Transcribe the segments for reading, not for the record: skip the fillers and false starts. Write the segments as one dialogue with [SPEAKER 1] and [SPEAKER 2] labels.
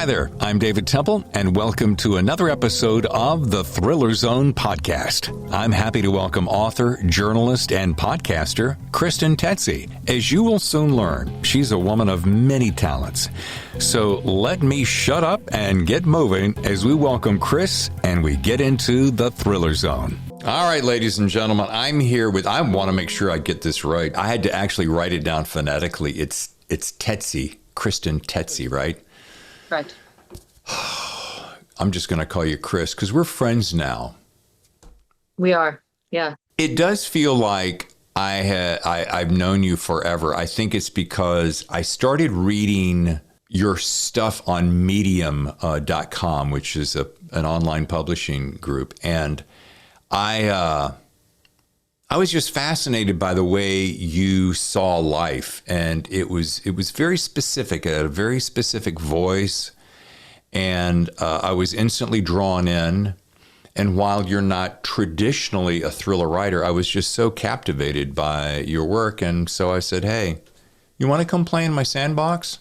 [SPEAKER 1] Hi there, I'm David Temple, and welcome to another episode of the Thriller Zone podcast. I'm happy to welcome author, journalist, and podcaster Kris Tsetsi. As you will soon learn, she's a woman of many talents. So let me shut up and get moving as we welcome Kris and we get into the Thriller Zone. All right, ladies and gentlemen, I'm here with, I want to make sure I get this right. I had to actually write it down phonetically. It's Tsetsi, Kris Tsetsi, right?
[SPEAKER 2] Right.
[SPEAKER 1] I'm just going to call you Kris because we're friends now.
[SPEAKER 2] We are, yeah.
[SPEAKER 1] It does feel like I've known you forever. I think it's because I started reading your stuff on medium.com, which is an online publishing group. And I was just fascinated by the way you saw life. And it was very specific. It had a very specific voice. And I was instantly drawn in. And while you're not traditionally a thriller writer, I was just so captivated by your work. And so I said, hey, you want to come play in my sandbox?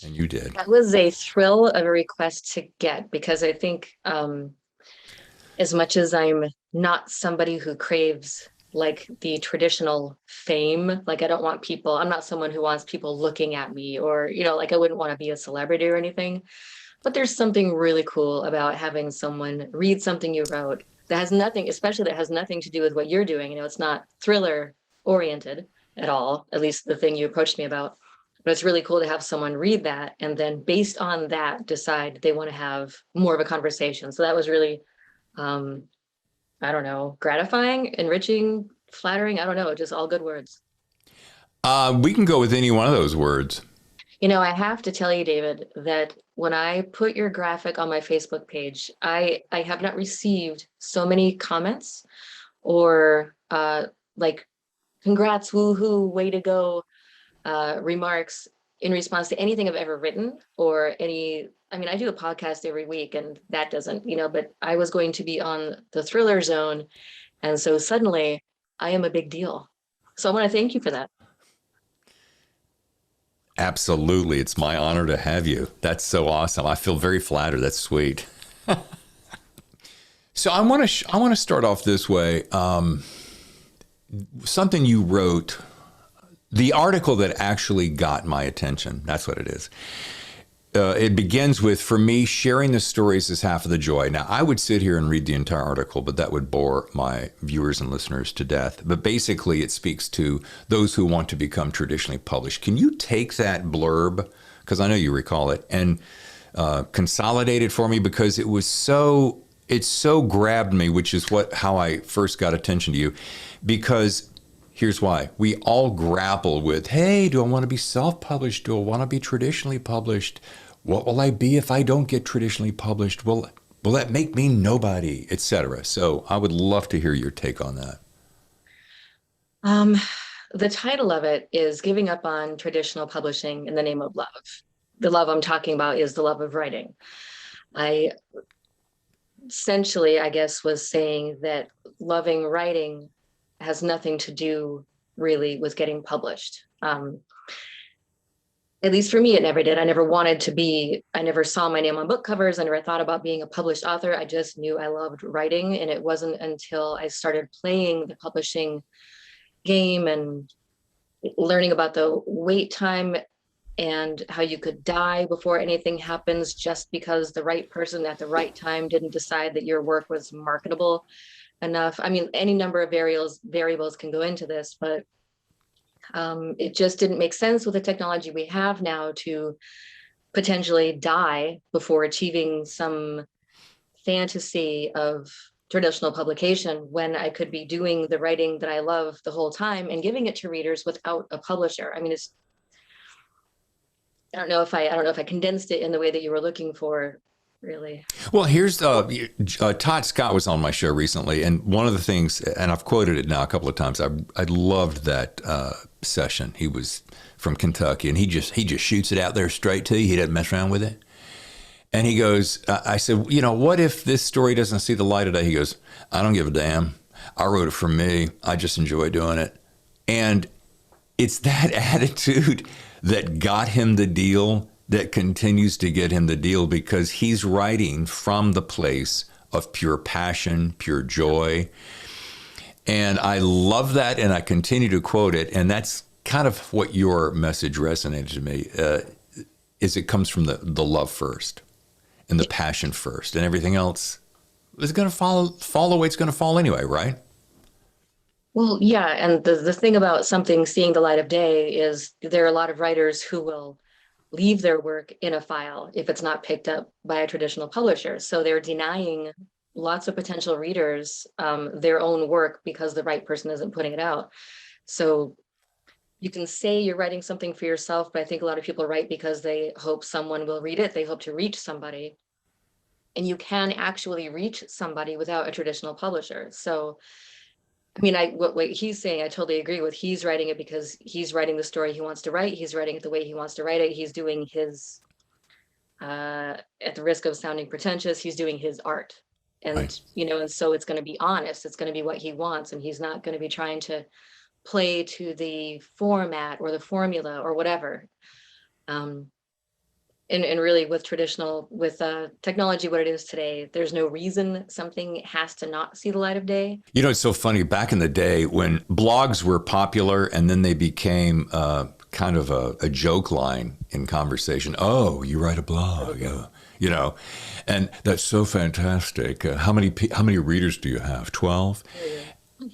[SPEAKER 1] And you did.
[SPEAKER 2] That was a thrill of a request to get, because I think as much as I'm not somebody who craves like the traditional fame, like I'm not someone who wants people looking at me or, like I wouldn't want to be a celebrity or anything. But there's something really cool about having someone read something you wrote that has nothing to do with what you're doing. It's not thriller oriented at all, at least the thing you approached me about. But it's really cool to have someone read that and then based on that decide they want to have more of a conversation. So that was really, gratifying, enriching, flattering. I don't know, just all good words.
[SPEAKER 1] We can go with any one of those words.
[SPEAKER 2] I have to tell you, David, that when I put your graphic on my Facebook page, I have not received so many comments or congrats, woohoo, way to go, remarks in response to anything I've ever written or I do a podcast every week and that doesn't, but I was going to be on the Thriller Zone. And so suddenly I am a big deal. So I want to thank you for that.
[SPEAKER 1] Absolutely. It's my honor to have you. That's so awesome. I feel very flattered. That's sweet. So I want to start off this way. Something you wrote, the article that actually got my attention. That's what it is. It begins with, for me, sharing the stories is half of the joy. Now, I would sit here and read the entire article, but that would bore my viewers and listeners to death. But basically, it speaks to those who want to become traditionally published. Can you take that blurb, because I know you recall it, and consolidate it for me? Because it so grabbed me, which is how I first got attention to you. Because here's why. We all grapple with, hey, do I want to be self-published? Do I want to be traditionally published? What will I be if I don't get traditionally published? Will that make me nobody, etc.? So I would love to hear your take on that.
[SPEAKER 2] The title of it is Giving Up on Traditional Publishing in the Name of Love. The love I'm talking about is the love of writing. I essentially, I guess, was saying that loving writing has nothing to do really with getting published. At least for me, it never did. I never saw my name on book covers. I never thought about being a published author. I just knew I loved writing. And it wasn't until I started playing the publishing game and learning about the wait time and how you could die before anything happens just because the right person at the right time didn't decide that your work was marketable enough. Any number of variables can go into this, but it just didn't make sense with the technology we have now to potentially die before achieving some fantasy of traditional publication when I could be doing the writing that I love the whole time and giving it to readers without a publisher. I don't know if I condensed it in the way that you were looking for. Really?
[SPEAKER 1] Well, here's Todd Scott was on my show recently, and one of the things, and I've quoted it now a couple of times, I loved that session. He was from Kentucky, and he just shoots it out there straight to you. He doesn't mess around with it. And he goes, I said, what if this story doesn't see the light of day? He goes, I don't give a damn. I wrote it for me. I just enjoy doing it. And it's that attitude that got him the deal that continues to get him the deal, because he's writing from the place of pure passion, pure joy. And I love that, and I continue to quote it. And that's kind of what your message resonated to me, is it comes from the love first and the passion first, and everything else is going to fall the way it's going to fall anyway, right?
[SPEAKER 2] Well, yeah, and the thing about something seeing the light of day is there are a lot of writers who will leave their work in a file if it's not picked up by a traditional publisher. So they're denying lots of potential readers their own work because the right person isn't putting it out. So you can say you're writing something for yourself, but I think a lot of people write because they hope someone will read it. They hope to reach somebody. And you can actually reach somebody without a traditional publisher. So I mean, what he's saying, I totally agree with. He's writing it because he's writing the story he wants to write. He's writing it the way he wants to write it. He's doing his, at the risk of sounding pretentious, he's doing his art. And,
[SPEAKER 1] Right.
[SPEAKER 2] And so it's going to be honest. It's going to be what he wants. And he's not going to be trying to play to the format or the formula or whatever. And really with technology, what it is today, there's no reason something has to not see the light of day.
[SPEAKER 1] You know, it's so funny. Back in the day when blogs were popular, and then they became kind of a joke line in conversation. Oh, you write a blog, and that's so fantastic. How many readers do you have? 12?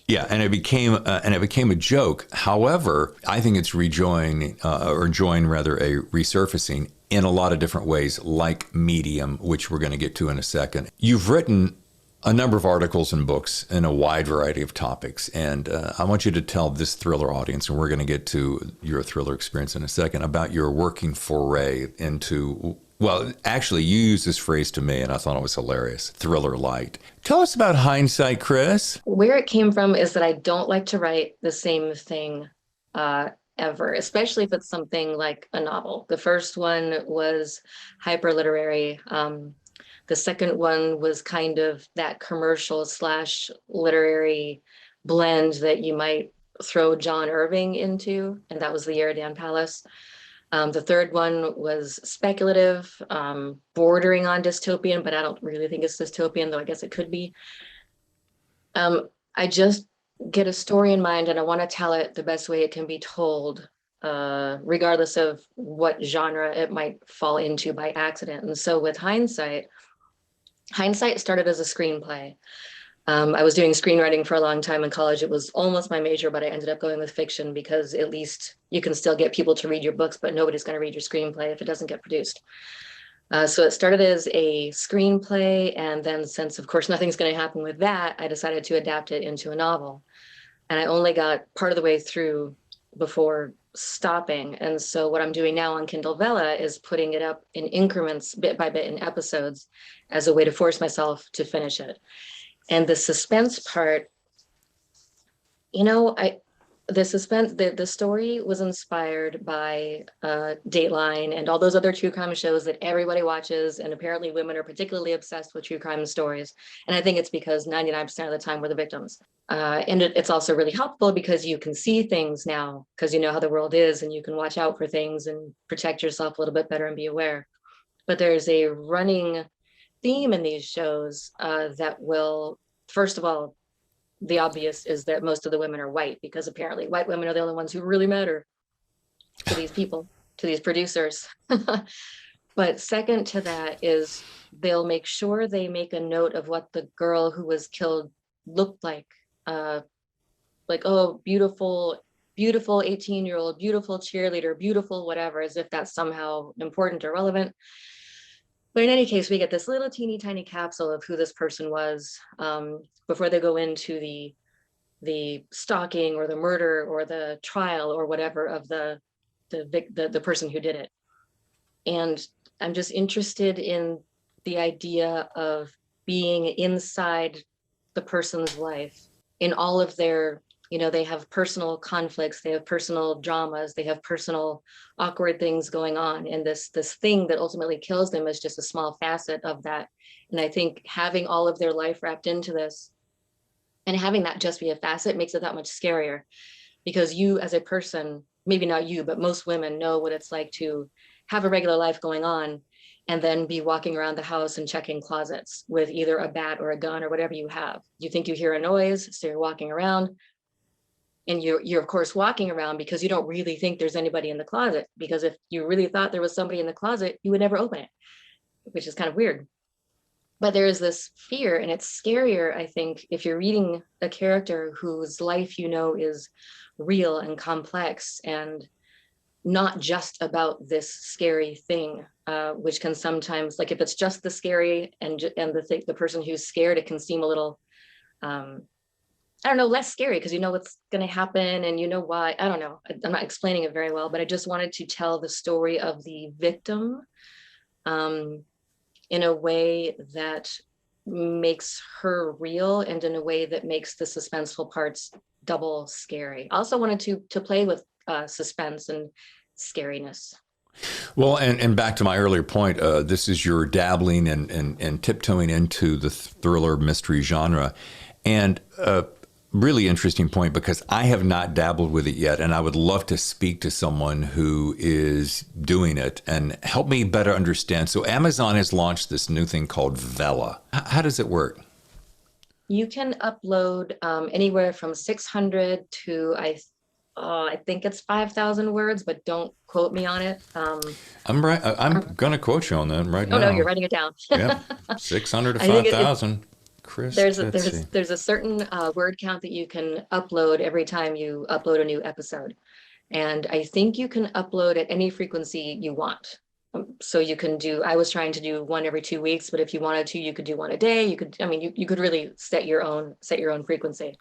[SPEAKER 1] Yeah, and it became a joke. However, I think it's rejoining a resurfacing in a lot of different ways, like Medium, which we're going to get to in a second. You've written a number of articles and books in a wide variety of topics, and I want you to tell this thriller audience, and we're going to get to your thriller experience in a second, about your working foray into, well, actually, you used this phrase to me, and I thought it was hilarious, thriller light. Tell us about Hindsight, Kris.
[SPEAKER 2] Where it came from is that I don't like to write the same thing ever, especially if it's something like a novel. The first one was hyper literary. The second one was kind of that commercial / literary blend that you might throw John Irving into, and that was the Yeridan Palace. The third one was speculative, bordering on dystopian, but I don't really think it's dystopian, though I guess it could be. I just get a story in mind and I want to tell it the best way it can be told, regardless of what genre it might fall into by accident. And so with Hindsight started as a screenplay. I was doing screenwriting for a long time in college. It was almost my major, but I ended up going with fiction because at least you can still get people to read your books, but nobody's going to read your screenplay if it doesn't get produced. So it started as a screenplay, and then since, of course, nothing's going to happen with that, I decided to adapt it into a novel. And I only got part of the way through before stopping. And so what I'm doing now on Kindle Vella is putting it up in increments, bit by bit, in episodes, as a way to force myself to finish it. And the suspense part, the story was inspired by Dateline and all those other true crime shows that everybody watches, and apparently women are particularly obsessed with true crime stories. And I think it's because 99% of the time we're the victims. And it's also really helpful because you can see things now because you know how the world is, and you can watch out for things and protect yourself a little bit better and be aware. But there's a running theme in these shows that will, first of all, the obvious is that most of the women are white, because apparently white women are the only ones who really matter to these people, to these producers. But second to that is they'll make sure they make a note of what the girl who was killed looked like. Oh, beautiful 18-year-old, beautiful cheerleader, beautiful whatever, as if that's somehow important or relevant. But in any case, we get this little teeny tiny capsule of who this person was before they go into the stalking or the murder or the trial or whatever of the person who did it. And I'm just interested in the idea of being inside the person's life in all of their, they have personal conflicts, they have personal dramas, they have personal awkward things going on. And this thing that ultimately kills them is just a small facet of that. And I think having all of their life wrapped into this and having that just be a facet makes it that much scarier, because you as a person, maybe not you, but most women know what it's like to have a regular life going on, and then be walking around the house and checking closets with either a bat or a gun or whatever you have. You think you hear a noise, so you're walking around, and you're of course walking around because you don't really think there's anybody in the closet, because if you really thought there was somebody in the closet, you would never open it, which is kind of weird. But there is this fear, and it's scarier, I think, if you're reading a character whose life is real and complex and not just about this scary thing, which can sometimes, like if it's just the scary and the person who's scared, it can seem a little, I don't know, less scary because you know what's going to happen and you know why. I don't know. I'm not explaining it very well, but I just wanted to tell the story of the victim in a way that makes her real and in a way that makes the suspenseful parts double scary. I also wanted to play with suspense and scariness.
[SPEAKER 1] Well, and back to my earlier point, this is your dabbling and tiptoeing into the thriller mystery genre. And really interesting point, because I have not dabbled with it yet, and I would love to speak to someone who is doing it and help me better understand. So Amazon has launched this new thing called Vella. How does it work?
[SPEAKER 2] You can upload anywhere from 600 to I think it's 5,000 words, but don't quote me on it.
[SPEAKER 1] I'm right. I'm going to quote you on that right now.
[SPEAKER 2] Oh no, you're writing it down.
[SPEAKER 1] Yeah, 600 to 5,000. Kris Tsetsi.
[SPEAKER 2] There's a certain word count that you can upload every time you upload a new episode, and I think you can upload at any frequency you want. So you can do. I was trying to do one every 2 weeks, but if you wanted to, you could do one a day. You could. I mean, you could really set your own frequency.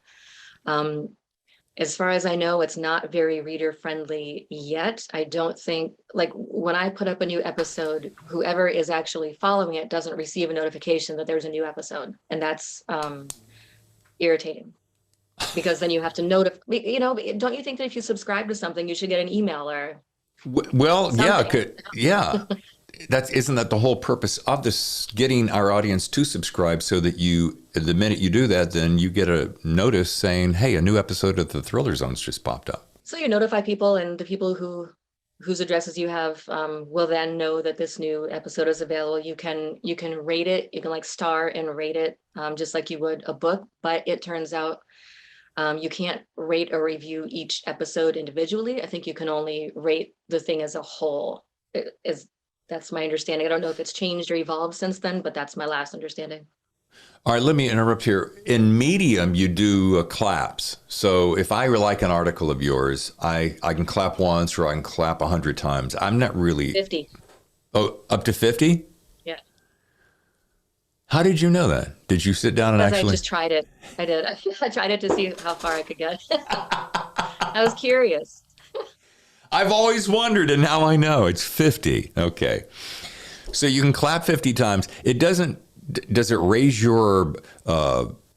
[SPEAKER 2] As far as I know, it's not very reader friendly yet. I don't think, like when I put up a new episode, whoever is actually following it doesn't receive a notification that there's a new episode. And that's irritating, because then you have to notify, don't you think that if you subscribe to something, you should get an email or
[SPEAKER 1] Well,
[SPEAKER 2] something?
[SPEAKER 1] yeah. Isn't that the whole purpose of this, getting our audience to subscribe, so that the minute you do that, then you get a notice saying, hey, a new episode of the Thriller Zone's just popped up.
[SPEAKER 2] So you notify people, and the people whose addresses you have will then know that this new episode is available. You can rate it. You can like star and rate it, just like you would a book. But it turns out you can't rate or review each episode individually. I think you can only rate the thing as a whole. That's my understanding. I don't know if it's changed or evolved since then, but that's my last understanding.
[SPEAKER 1] All right, let me interrupt here. In Medium, you do claps. So if I like an article of yours, I can clap once or I can clap 100 times. I'm not really...
[SPEAKER 2] 50.
[SPEAKER 1] Oh, up to 50?
[SPEAKER 2] Yeah.
[SPEAKER 1] How did you know that? Did you sit down and
[SPEAKER 2] Because
[SPEAKER 1] actually...
[SPEAKER 2] I just tried it. I did. I tried it to see how far I could get. I was curious.
[SPEAKER 1] I've always wondered, and now I know it's 50. Okay. So you can clap 50 times. Does it raise your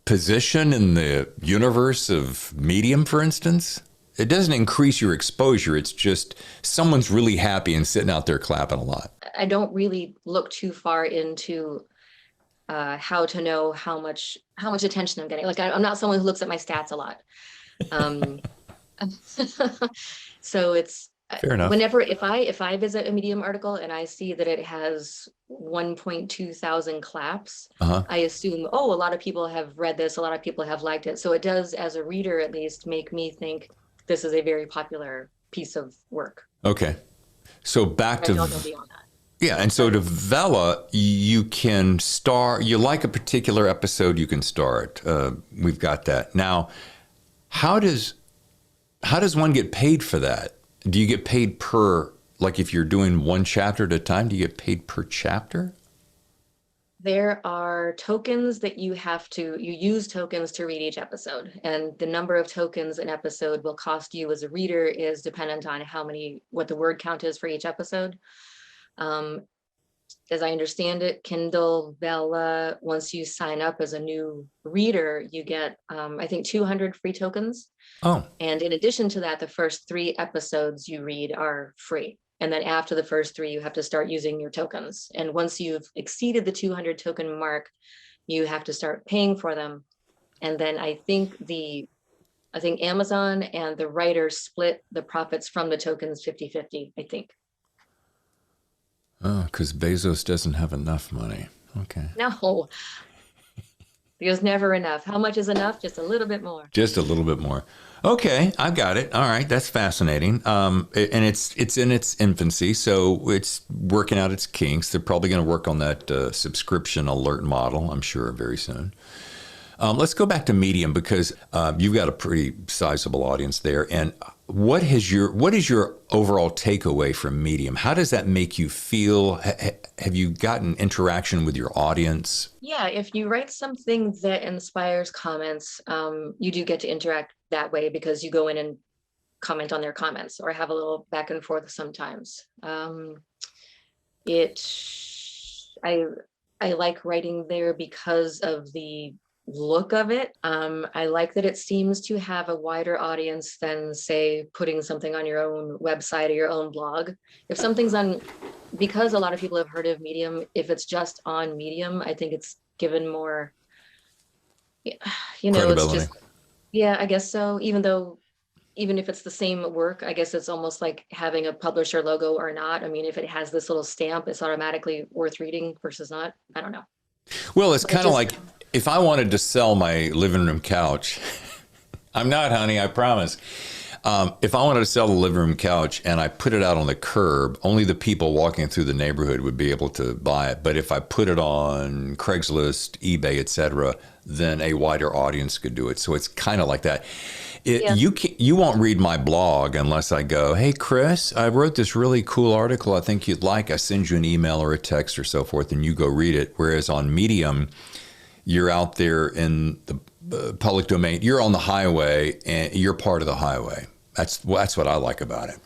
[SPEAKER 1] position in the universe of Medium, for instance? It doesn't increase your exposure. It's just someone's really happy and sitting out there clapping a lot.
[SPEAKER 2] I don't really look too far into how to know how much attention I'm getting. Like I'm not someone who looks at my stats a lot. So it's
[SPEAKER 1] fair enough.
[SPEAKER 2] Whenever if I visit a Medium article and I see that it has 1.2 thousand claps, I assume, a lot of people have read this, a lot of people have liked it. So it does, as a reader at least, make me think this is a very popular piece of work.
[SPEAKER 1] Okay. So back to...
[SPEAKER 2] I don't go beyond that.
[SPEAKER 1] Yeah, and so to Vella, you can star... You like a particular episode, you can star it. We've got that. Now, how does one get paid for that? Do you get paid per, like if you're doing one chapter at a time, do you get paid per chapter?
[SPEAKER 2] There are tokens that you use tokens to read each episode. And the number of tokens an episode will cost you as a reader is dependent on what the word count is for each episode. As I understand it, Kindle, Vella, once you sign up as a new reader, you get, I think, 200 free tokens.
[SPEAKER 1] Oh.
[SPEAKER 2] And in addition to that, the first 3 episodes you read are free. And then after the first 3, you have to start using your tokens. And once you've exceeded the 200 token mark, you have to start paying for them. And then I think Amazon and the writer split the profits from the tokens 50-50, I think.
[SPEAKER 1] Oh, because Bezos doesn't have enough money. Okay.
[SPEAKER 2] No, there's never enough. How much is enough? Just a little bit more.
[SPEAKER 1] Just a little bit more. Okay, I got it. All right, that's fascinating. And it's in its infancy, so it's working out its kinks. They're probably going to work on that subscription alert model, I'm sure, very soon. Let's go back to Medium because you've got a pretty sizable audience there. And what is your overall takeaway from Medium? How does that make you feel? Have you gotten interaction with your audience?
[SPEAKER 2] Yeah, if you write something that inspires comments, you do get to interact that way because you go in and comment on their comments or have a little back and forth sometimes. It I I like writing there because of the look of it. I like that it seems to have a wider audience than, say, putting something on your own website or your own blog. If something's on, because a lot of people have heard of Medium, if it's just on Medium, I think it's given more, it's
[SPEAKER 1] Credibility.
[SPEAKER 2] just, yeah, I guess so. Even if it's the same work, I guess it's almost like having a publisher logo or not. I mean, if it has this little stamp, it's automatically worth reading versus not. I don't know.
[SPEAKER 1] Well, it's
[SPEAKER 2] But it
[SPEAKER 1] kind of
[SPEAKER 2] just,
[SPEAKER 1] like if I wanted to sell my living room couch, I'm not, honey, I promise. If I wanted to sell the living room couch and I put it out on the curb, only the people walking through the neighborhood would be able to buy it. But if I put it on Craigslist, eBay, etc., then a wider audience could do it. So it's kind of like that.
[SPEAKER 2] yeah.
[SPEAKER 1] You won't read my blog unless I go, hey, Kris, I wrote this really cool article I think you'd like. I send you an email or a text or so forth, and you go read it. Whereas on Medium, you're out there in the public domain. You're on the highway, and you're part of the highway. That's what I like about it.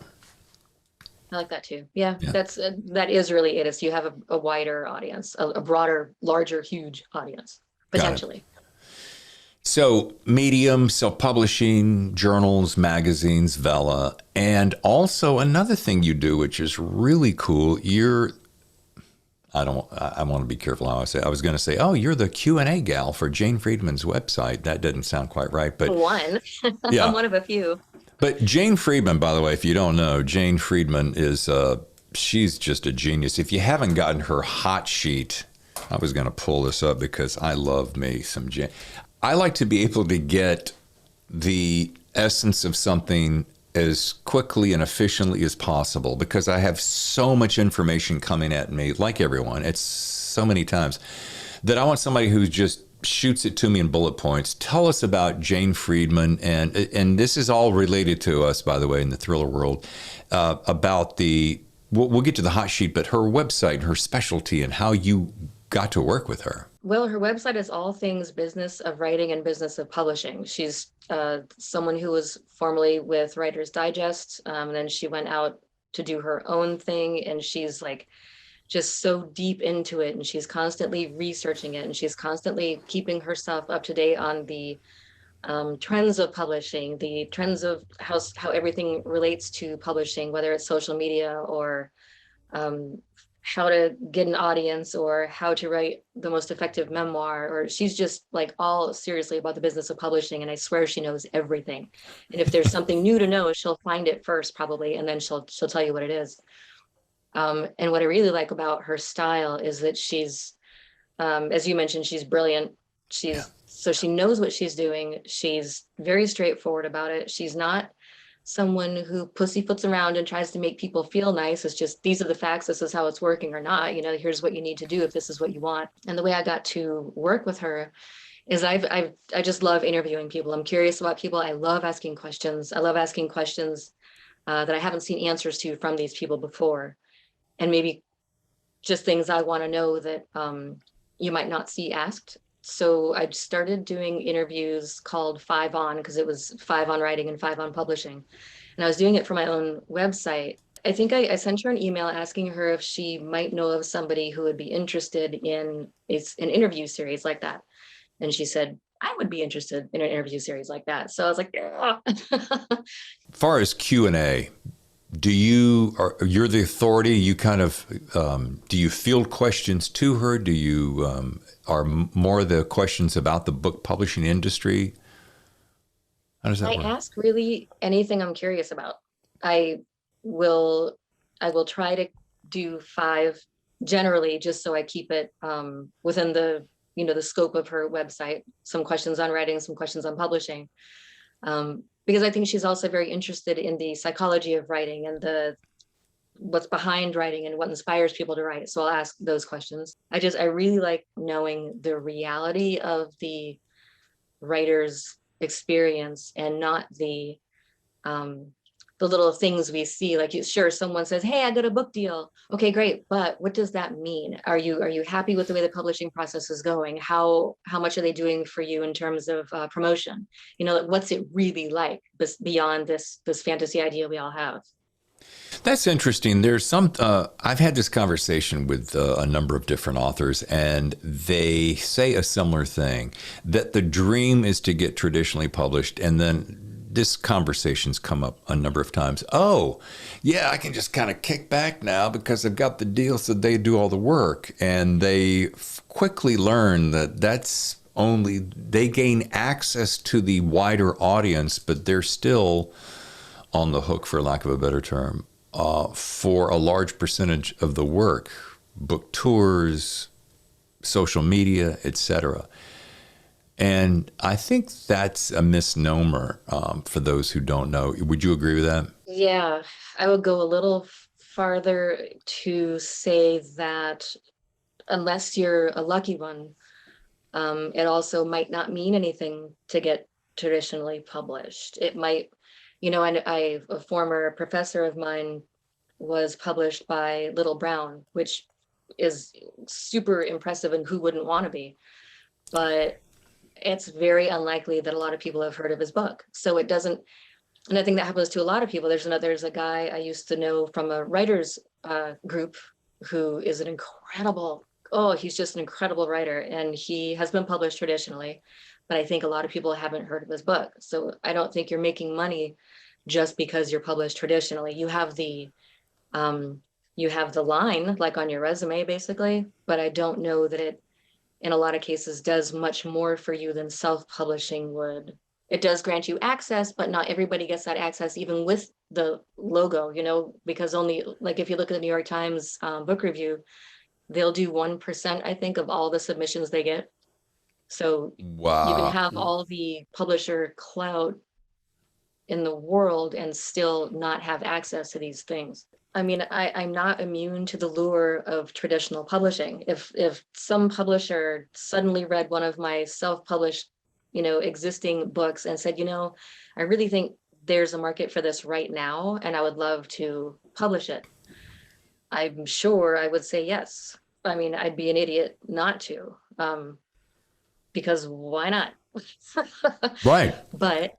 [SPEAKER 2] I like that too. Yeah,
[SPEAKER 1] Yeah,
[SPEAKER 2] that is really it. Is you have a wider audience, a broader, larger, huge audience
[SPEAKER 1] got it.
[SPEAKER 2] potentially.
[SPEAKER 1] So Medium, self-publishing, journals, magazines, Vella, and also another thing you do, which is really cool. I want to be careful how I say it. I was going to say, oh, you're the Q&A gal for Jane Friedman's website. That didn't sound quite right, but
[SPEAKER 2] One, I'm
[SPEAKER 1] yeah.
[SPEAKER 2] one of a few.
[SPEAKER 1] But Jane Friedman, by the way, if you don't know, Jane Friedman is, she's just a genius. If you haven't gotten her hot sheet, I was going to pull this up because I love me some Jane. I like to be able to get the essence of something as quickly and efficiently as possible because I have so much information coming at me, like everyone. It's so many times that I want somebody who just shoots it to me in bullet points. Tell us about Jane Friedman, and this is all related to us, by the way, in the thriller world, about the, we'll get to the hot sheet, but her website, her specialty, and how you got to work with her.
[SPEAKER 2] Well, her website is all things business of writing and business of publishing. She's someone who was formerly with Writer's Digest. Then she went out to do her own thing, and she's like just so deep into it, and she's constantly researching it, and she's constantly keeping herself up to date on the trends of publishing, the trends of how everything relates to publishing, whether it's social media or um, how to get an audience or how to write the most effective memoir, or she's just like all seriously about the business of publishing. And I swear she knows everything. And if there's something new to know, she'll find it first probably, and then she'll tell you what it is. And what I really like about her style is that she's, as you mentioned, she's brilliant.
[SPEAKER 1] Yeah.
[SPEAKER 2] So she knows what she's doing. She's very straightforward about it. She's not someone who pussyfoots around and tries to make people feel nice. It's just, these are the facts. This is how it's working or not. Here's what you need to do if this is what you want. And the way I got to work with her is I just love interviewing people. I'm curious about people. I love asking questions. I love asking questions that I haven't seen answers to from these people before. And maybe just things I want to know that you might not see asked. So I started doing interviews called 5 on, because it was 5 on writing and 5 on publishing. And I was doing it for my own website. I think I sent her an email asking her if she might know of somebody who would be interested in an interview series like that. And she said, I would be interested in an interview series like that. So I was like, yeah.
[SPEAKER 1] As far as Q&A, you're the authority? You kind of do you field questions to her? Do you are more the questions about the book publishing industry? How does that
[SPEAKER 2] I
[SPEAKER 1] work?
[SPEAKER 2] ask really anything I'm curious about. I will I will try to do 5 generally, just so I keep it within the, the scope of her website, some questions on writing, some questions on publishing. Because I think she's also very interested in the psychology of writing and what's behind writing and what inspires people to write. So I'll ask those questions. I really like knowing the reality of the writer's experience and not the little things we see. Like, sure, someone says, hey, I got a book deal. Okay, great. But what does that mean? Are you happy with the way the publishing process is going? How much are they doing for you in terms of promotion? Like, what's it really like beyond this fantasy idea we all have?
[SPEAKER 1] That's interesting. There's I've had this conversation with a number of different authors, and they say a similar thing, that the dream is to get traditionally published. And then this conversation's come up a number of times. Oh, yeah, I can just kind of kick back now because I've got the deal, so they do all the work. And they quickly learn that they gain access to the wider audience, but they're still on the hook, for lack of a better term, for a large percentage of the work, book tours, social media, etc. And I think that's a misnomer for those who don't know. Would you agree with that?
[SPEAKER 2] Yeah, I would go a little farther to say that unless you're a lucky one, it also might not mean anything to get traditionally published. It might, a former professor of mine was published by Little Brown, which is super impressive, and who wouldn't want to be? But it's very unlikely that a lot of people have heard of his book. So it doesn't, and I think that happens to a lot of people. There's a guy I used to know from a writers group who is he's just an incredible writer, and he has been published traditionally, but I think a lot of people haven't heard of his book. So I don't think you're making money just because you're published traditionally. You have the line, like, on your resume, basically, but I don't know that it, in a lot of cases, does much more for you than self-publishing would. It does grant you access, but not everybody gets that access, even with the logo, because only, like, if you look at the New York Times book review, they'll do 1%, I think, of all the submissions they get. So you can
[SPEAKER 1] Wow.
[SPEAKER 2] have all the publisher clout in the world and still not have access to these things. I mean, I'm not immune to the lure of traditional publishing. If some publisher suddenly read one of my self-published, existing books and said, I really think there's a market for this right now, and I would love to publish it, I'm sure I would say yes. I mean, I'd be an idiot not to, because why not?
[SPEAKER 1] Right.
[SPEAKER 2] But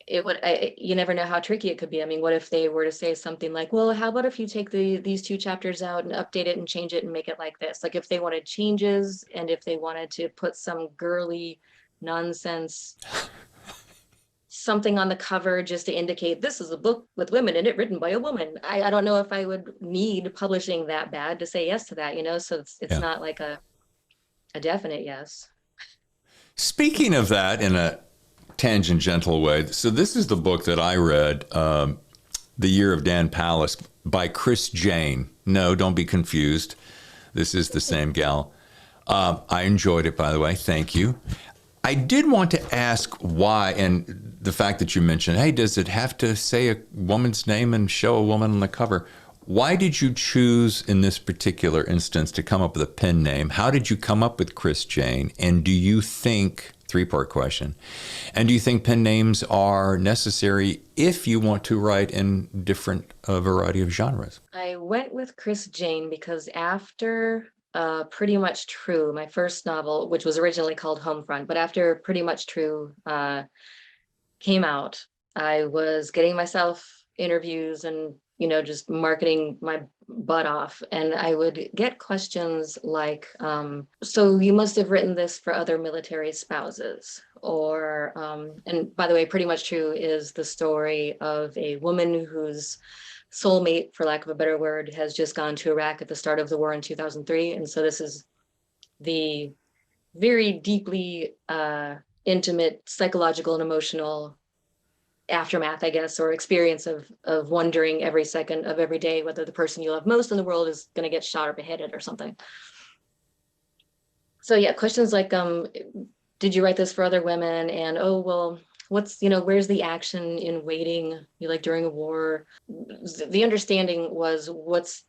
[SPEAKER 2] you never know how tricky it could be. I mean, what if they were to say something like, well, how about if you take these 2 chapters out and update it and change it and make it like this? Like, if they wanted changes, and if they wanted to put some girly nonsense, something on the cover just to indicate this is a book with women in it, written by a woman. I don't know if I would need publishing that bad to say yes to that, so it's
[SPEAKER 1] Yeah.
[SPEAKER 2] not like a definite yes.
[SPEAKER 1] Speaking of that in a tangential way, so this is the book that I read, The Year of Dan Palace, by Kris Jane. No, don't be confused. This is the same gal. I enjoyed it, by the way. Thank you. I did want to ask why, and the fact that you mentioned, hey, does it have to say a woman's name and show a woman on the cover? Why did you choose in this particular instance to come up with a pen name? How did you come up with Kris Jane? And do you think, 3-part question, and do you think pen names are necessary if you want to write in different variety of genres?
[SPEAKER 2] I went with Kris Jane because after Pretty Much True, my first novel, which was originally called Homefront, but after Pretty Much True came out, I was getting myself interviews and, just marketing my butt off. And I would get questions like, so you must have written this for other military spouses, or, and by the way, Pretty Much True is the story of a woman whose soulmate, for lack of a better word, has just gone to Iraq at the start of the war in 2003. And so this is the very deeply intimate psychological and emotional aftermath, I guess, or experience of wondering every second of every day whether the person you love most in the world is going to get shot or beheaded or something. So yeah, questions like, did you write this for other women? And, oh, well, what's, where's the action in waiting, like during a war? The understanding was what's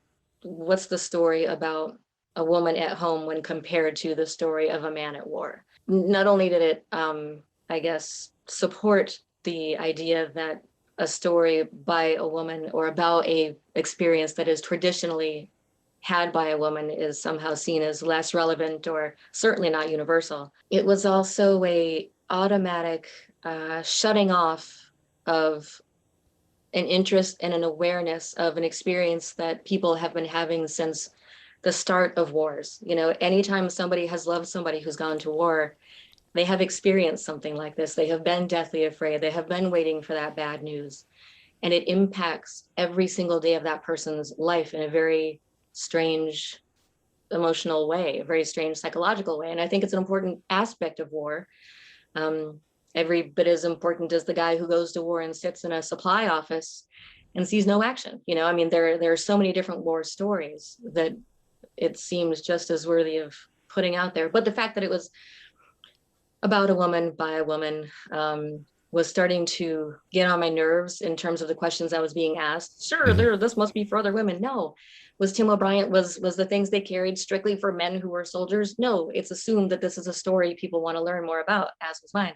[SPEAKER 2] the story about a woman at home when compared to the story of a man at war? Not only did it, I guess, support the idea that a story by a woman or about a experience that is traditionally had by a woman is somehow seen as less relevant or certainly not universal. It was also a automatic shutting off of an interest and an awareness of an experience that people have been having since the start of wars. Anytime somebody has loved somebody who's gone to war, they have experienced something like this. They have been deathly afraid. They have been waiting for that bad news. And it impacts every single day of that person's life in a very strange emotional way, a very strange psychological way. And I think it's an important aspect of war. Every bit as important as the guy who goes to war and sits in a supply office and sees no action. There are so many different war stories that it seems just as worthy of putting out there. But the fact that it was about a woman by a woman was starting to get on my nerves in terms of the questions I was being asked. Sure, this must be for other women. No. Was Tim O'Brien, was the things they carried strictly for men who were soldiers? No, it's assumed that this is a story people want to learn more about, as was mine.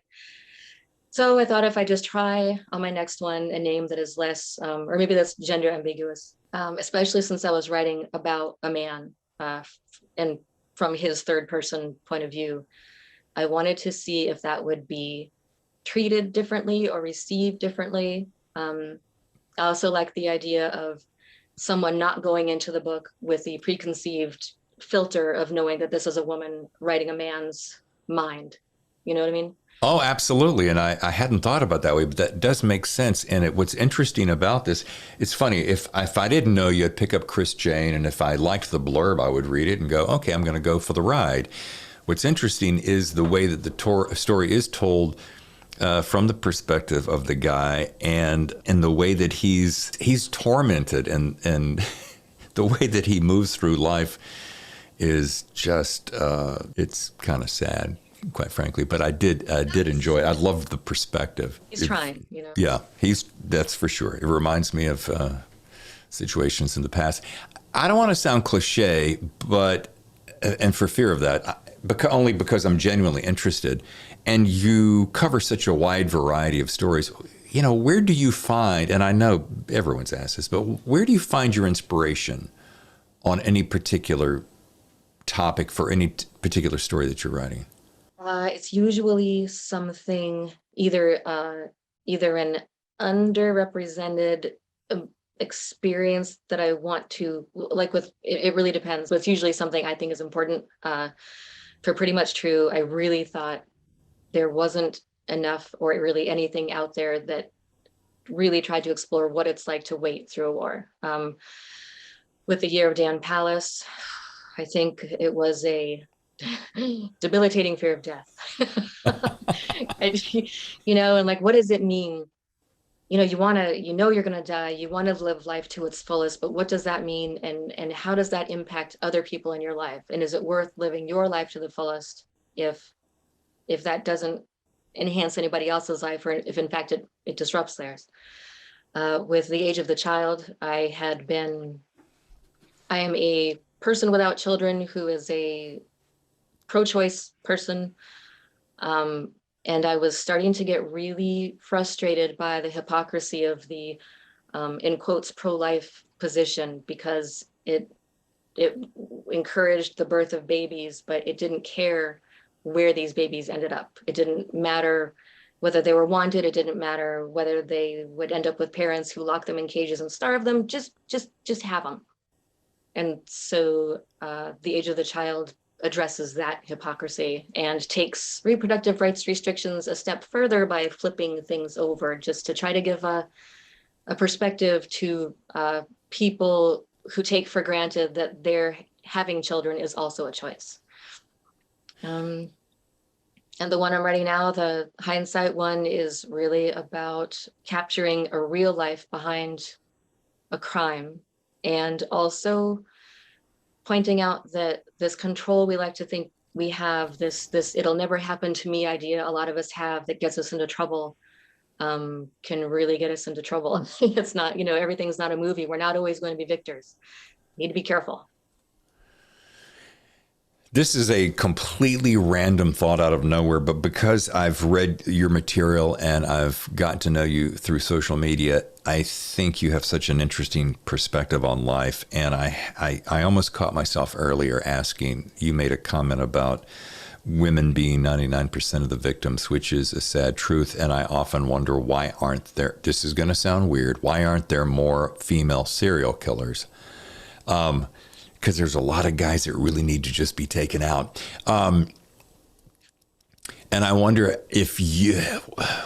[SPEAKER 2] So I thought if I just try on my next one a name that is less, or maybe that's gender ambiguous, especially since I was writing about a man and from his third person point of view, I wanted to see if that would be treated differently or received differently. I also like the idea of someone not going into the book with the preconceived filter of knowing that this is a woman writing a man's mind. You know what I mean?
[SPEAKER 1] Oh, absolutely. And I hadn't thought about it that way, but that does make sense. And what's interesting about this, it's funny, if I didn't know you, I'd pick up Chris Jane, and if I liked the blurb, I would read it and go, okay, I'm going to go for the ride. What's interesting is the way that the story is told from the perspective of the guy, and the way that he's tormented, and the way that he moves through life is just it's kind of sad, quite frankly. But I did enjoy it. I loved the perspective.
[SPEAKER 2] He's trying,
[SPEAKER 1] Yeah, that's for sure. It reminds me of situations in the past. I don't want to sound cliche, but and for fear of that, only because I'm genuinely interested, and you cover such a wide variety of stories. Where do you find, and I know everyone's asked this, but where do you find your inspiration on any particular topic for any particular story that you're writing?
[SPEAKER 2] It's usually something either an underrepresented experience that I want to, like with, it really depends, but it's usually something I think is important. For Pretty Much True, I really thought there wasn't enough or really anything out there that really tried to explore what it's like to wait through a war. With The Year of Dan Palace, I think it was a debilitating fear of death. And like, what does it mean? You want to, you're going to die. You want to live life to its fullest, but what does that mean? And how does that impact other people in your life? And is it worth living your life to the fullest if that doesn't enhance anybody else's life, or if in fact it disrupts theirs? With The Age of the Child, I am a person without children who is a pro-choice person. And I was starting to get really frustrated by the hypocrisy of the, in quotes, pro-life position, because it encouraged the birth of babies, but it didn't care where these babies ended up. It didn't matter whether they were wanted. It didn't matter whether they would end up with parents who lock them in cages and starve them. Just have them. And so The Age of the Child addresses that hypocrisy and takes reproductive rights restrictions a step further by flipping things over, just to try to give a perspective to people who take for granted that their having children is also a choice. And the one I'm writing now, the hindsight one, is really about capturing a real life behind a crime, and also pointing out that this control we like to think we have, this it'll never happen to me idea a lot of us have, that gets us into trouble, can really get us into trouble. It's not, everything's not a movie. We're not always going to be victors. Need to be careful.
[SPEAKER 1] This is a completely random thought out of nowhere, but because I've read your material and I've gotten to know you through social media, I think you have such an interesting perspective on life. And I almost caught myself earlier asking, you made a comment about women being 99% of the victims, which is a sad truth. And I often wonder, why aren't there, this is going to sound weird, why aren't there more female serial killers? Because there's a lot of guys that really need to just be taken out. And I wonder if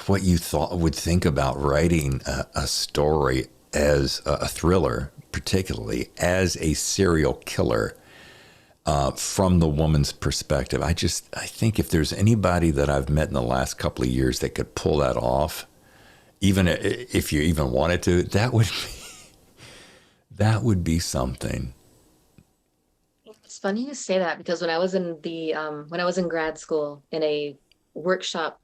[SPEAKER 1] what you would think about writing a story as a thriller, particularly as a serial killer, from the woman's perspective. I think if there's anybody that I've met in the last couple of years that could pull that off, even if you even wanted to, that would be something.
[SPEAKER 2] It's funny you say that, because when I was in grad school in a workshop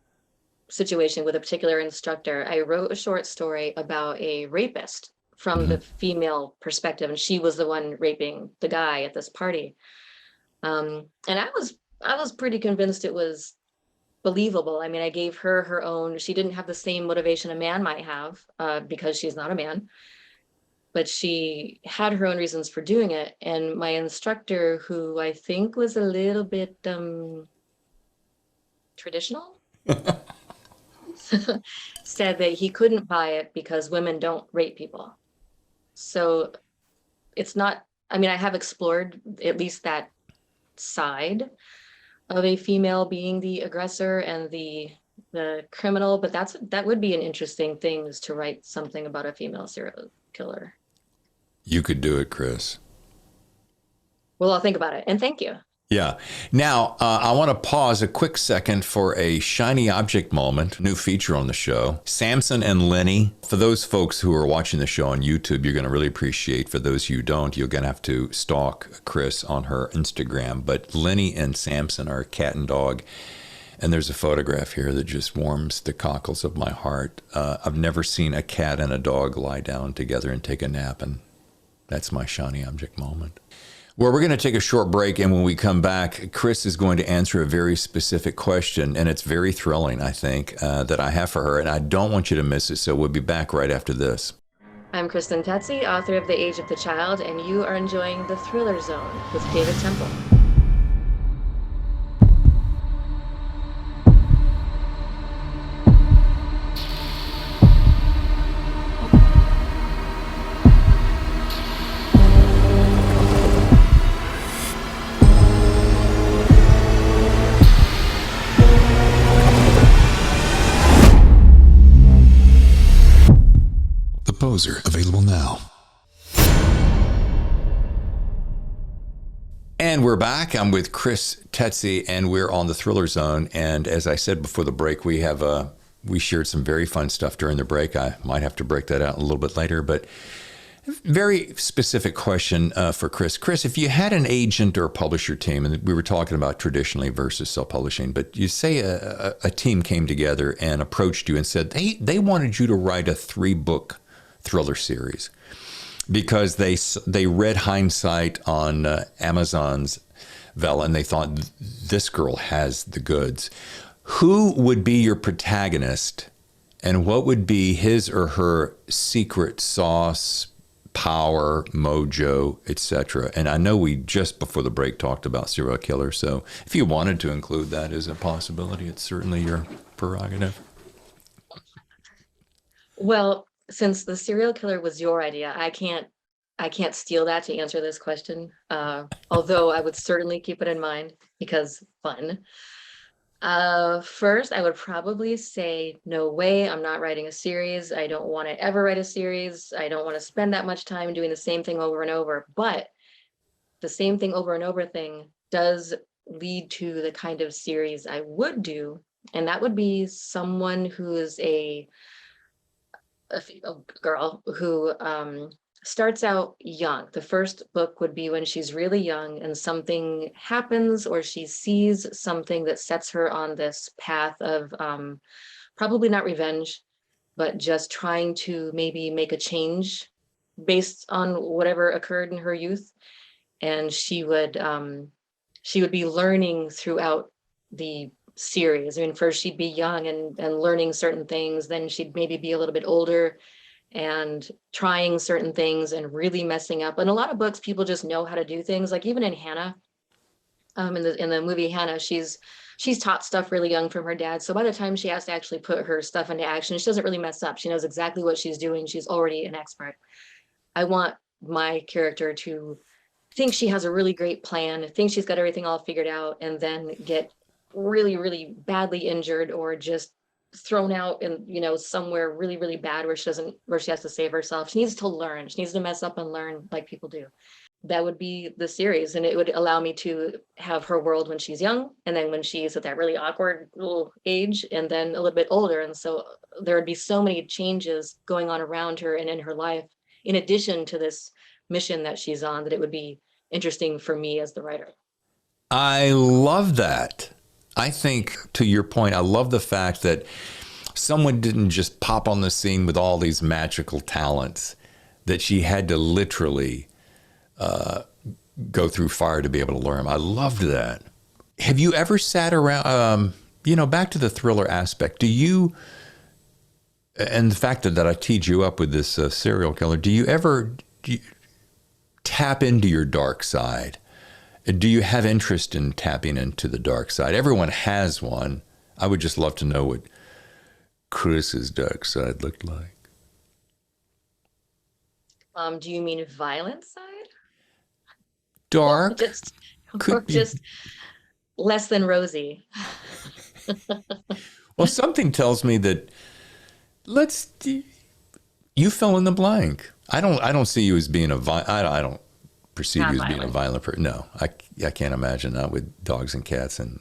[SPEAKER 2] situation with a particular instructor, I wrote a short story about a rapist from the female perspective, and she was the one raping the guy at this party. And I was pretty convinced it was believable. I mean, I gave her her own. She didn't have the same motivation a man might have, because she's not a man. But she had her own reasons for doing it. And my instructor, who I think was a little bit traditional, said that he couldn't buy it because women don't rape people. So it's not, I mean, I have explored at least that side of a female being the aggressor and the criminal, but that would be an interesting thing, is to write something about a female serial killer.
[SPEAKER 1] You could do it, Kris.
[SPEAKER 2] Well, I'll think about it. And thank you.
[SPEAKER 1] Yeah. Now, I want to pause a quick second for a shiny object moment, new feature on the show. Samson and Lenny. For those folks who are watching the show on YouTube, you're going to really appreciate. For those who don't, you're going to have to stalk Kris on her Instagram. But Lenny and Samson are a cat and dog. And there's a photograph here that just warms the cockles of my heart. I've never seen a cat and a dog lie down together and take a nap, and that's my shiny object moment. Well, we're going to take a short break, and when we come back, Kris is going to answer a very specific question, and it's very thrilling, I think, that I have for her, and I don't want you to miss it, so we'll be back right after this.
[SPEAKER 2] I'm Kris Tsetsi, author of The Age of the Child, and you are enjoying The Thriller Zone with David Temple.
[SPEAKER 3] Poser, available now.
[SPEAKER 1] And we're back. I'm with Kris Tsetsi, and we're on the Thriller Zone. And as I said before the break, we shared some very fun stuff during the break. I might have to break that out a little bit later, but very specific question for Kris. Kris, if you had an agent or a publisher team, and we were talking about traditionally versus self-publishing, but you say a team came together and approached you and said they wanted you to write a 3-book thriller series because they read Hindsight on Amazon's Vella, and they thought, this girl has the goods. Who would be your protagonist, and what would be his or her secret sauce, power, mojo, etc.? And I know we just before the break talked about serial killers, so if you wanted to include that as a possibility, it's certainly your prerogative.
[SPEAKER 2] Well, since the serial killer was your idea, I can't steal that to answer this question. Although I would certainly keep it in mind because fun. First, I would probably say, no way, I'm not writing a series. I don't want to ever write a series. I don't want to spend that much time doing the same thing over and over. But the same thing over and over thing does lead to the kind of series I would do. And that would be someone who is a girl who starts out young. The first book would be when she's really young and something happens, or she sees something that sets her on this path of probably not revenge, but just trying to maybe make a change based on whatever occurred in her youth. And she would be learning throughout the series. I mean, first she'd be young and learning certain things, then she'd maybe be a little bit older and trying certain things and really messing up. And a lot of books, people just know how to do things. Like even in Hannah, in the movie Hannah, she's taught stuff really young from her dad. So by the time she has to actually put her stuff into action, she doesn't really mess up. She knows exactly what she's doing. She's already an expert. I want my character to think she has a really great plan, think she's got everything all figured out, and then get really, really badly injured or just thrown out in, somewhere really, really bad where she has to save herself. She needs to learn. She needs to mess up and learn like people do. That would be the series, and it would allow me to have her world when she's young, and then when she's at that really awkward little age, and then a little bit older. And so there would be so many changes going on around her and in her life, in addition to this mission that she's on, that it would be interesting for me as the writer.
[SPEAKER 1] I love that. I think, to your point, I love the fact that someone didn't just pop on the scene with all these magical talents, that she had to literally go through fire to be able to learn them. I loved that. Have you ever sat around, back to the thriller aspect, and the fact that I teed you up with this serial killer, do you tap into your dark side? Do you have interest in tapping into the dark side? Everyone has one. I would just love to know what Kris's dark side looked like.
[SPEAKER 2] Do you mean violent side?
[SPEAKER 1] Dark?
[SPEAKER 2] Or just less than rosy?
[SPEAKER 1] Well, something tells me that you fill in the blank. I don't see you as being I don't perceive
[SPEAKER 2] Not
[SPEAKER 1] you as being a
[SPEAKER 2] violent.
[SPEAKER 1] violent person. No, I can't imagine that with dogs and cats and